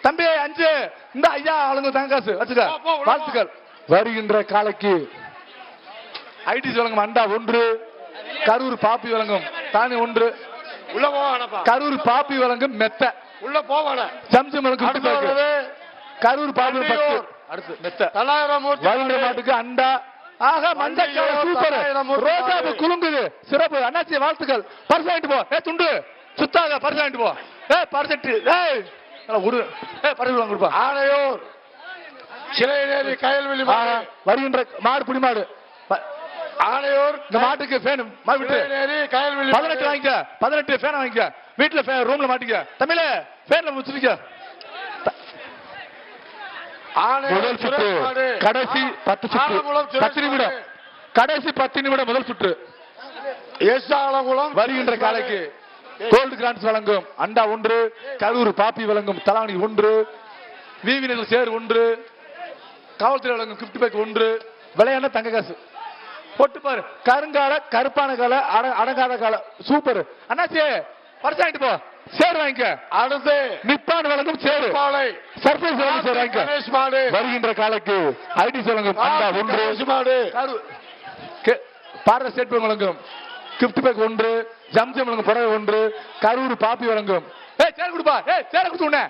தம்பி 5 இந்த ஐயா ஆளுங்க தங்க காசு வச்சுக்க. வாழ்த்துக்கள். வருகின்ற காலைக்கு ஐடி வழங்கும் அண்டா 1, கரூர் பாப்பி வழங்கும் தானி 1, உள்ள போவானப்பா. கரூர் பாப்பி வழங்கும் மெத்த உள்ள போவான. சம்சம் வழங்கும் கரூர் பாப்பி 10. அடுத்து மெத்த 900 வருகின்ற மாட்டுக்கு அண்டா. ஆக மஞ்சக்கால சூப்பர். ரோசாப்பு குலுங்குது. சிறப்பு. அண்ணாச்சி வாழ்த்துக்கள். பர்ஸ் வாங்கிட்டு போ. துண்டு சுத்தாக பர்ஸ் வாங்கிட்டு போ. பர்செட்டு ஒரு பர்ஸ் வாங்க கொடுப்பா. ஆனையூர் சிலைநேரி கயல்வெளி வருகின்ற மாடு புடி மாடு. ஆனையூர் இந்த மாட்டுக்கு ஃபேன் சிலைநேரி கயல்வெளி 18 வாங்கிக்க. 18 ஃபேன் வாங்கிக்க. வீட்டுல ரூம்ல மாட்டிக்க. தமிழ ஃபேன்ல முச்சிக்க. முதல் சுற்று கடைசி 10 சுற்று 10 நிமிடம். கடைசி 10 நிமிடம் முதல் சுற்று. வருகின்ற காலைக்கு கோல்டு கிராண்ட்ஸ் வழங்கும் அண்டா 1, கரூர் பாப்பி வழங்கும் தலானி 1, விவினல் சேர் 1, காவல்துறை வழங்கும் கிஃப்ட் பேக் 1, விளையாட தங்க காசு போட்டு பாரு. கருங்கால கருப்பான கால அடங்காத கால சூப்பர். அண்ணாச்சி பர்ஸ் வாங்கிட்டு போ. சேர் வாங்கிக்க. அடுத்து நிப்பான் வழங்கும் சேரு சர்ப்ரைஸ் வழங்கும் சேர் வாங்கிக்க. வருகின்ற காலைக்கு ஐடி வழங்கும் அண்டா 1, பாரத ஸ்டேட் பேங்க் வழங்கும் கிஃப்ட் பேக் 1, ஜம்ஜம் வழங்கும் புடவை 1, கரூர் பாப்பி வழங்கும் சேர் கொடுப்பா. சேர கொடுத்து உடனே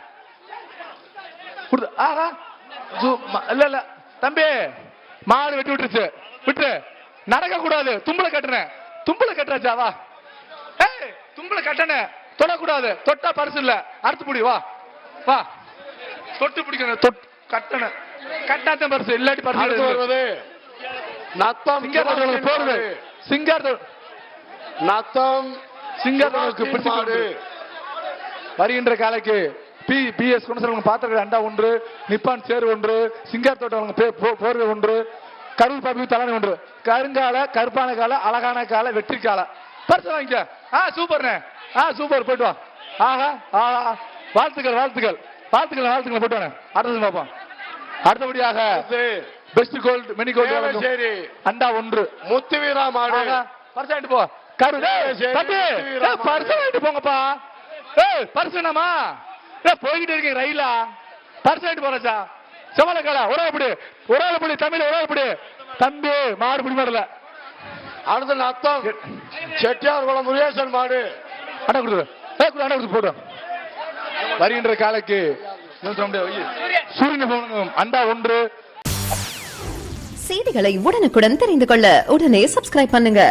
ஆஹா இல்ல தம்பி மாடு வெட்டி விட்டுருச்சு. விட்டு நடக்க கூடாது. தும்பல கட்டுறேன். தும்பல கட்டுறாச்சாவா? தும்பல கட்டண தொடக்கூடாது. தொட்டா பரிசு இல்ல. அடுத்து பிடி. வா வா தொட்டு பிடிக்கணும். கட்டண கட்டாத்த பரிசு இல்லாட்டி பரிசு வருவது. நத்தம் போடுது. சிங்கார் நத்தம் சிங்காருக்கு பிடிச்சு. வருகின்ற காலைக்கு பிஎஸ் குணசலம் பாத்திர அண்டா 1, நிப்பான் சேர் 1, சிங்கார் தோட்டம் போர்வை 1, கரூர் பாப்பி தலானி 1, கருங்கால கருப்பான கால அழகான கால வெற்றி கால பரிசு வாங்கிக்க. சூப்பர்ண்ணே. சூப்பர். போயிட்டு வா. ஆஹா ஆஹா வாழ்த்துக்கள் வாழ்த்துக்கள் வாழ்த்துக்கள் வாழ்த்துக்கள். போயிட்டு வாங்க. அடுத்தது பார்ப்போம். அடுத்தபடியாக பெஸ்ட் கோல்டு மினி கோல்டு அண்டா 1, முத்துவீரா மாடு பரிசு வாங்கிட்டு போ. கரூர் பரிசு வாங்கிட்டு போங்கப்பா. பரிசுனாமா போய்கிட்டு இருக்கீங்க ரயிலா. பரிசு வாங்கிட்டு போறாச்சா? செவலக்கால ஒரு ஆள் பிடி. தமிழ் ஒரு ஆள் பிடி. தம்பி மாடு பிடி மாடல. அடுத்த நத்தம் செட்டியார் குளம் முருகேசன் மாடு அண்ணா கொடுத்து அண்ணா கொடுத்து போட்டோம். வருகின்ற காலைக்கு சூரியன் போகணும் அண்டா 1. செய்திகளை உடனுக்குடன் தெரிந்து கொள்ள உடனே சப்ஸ்கிரைப் பண்ணுங்க.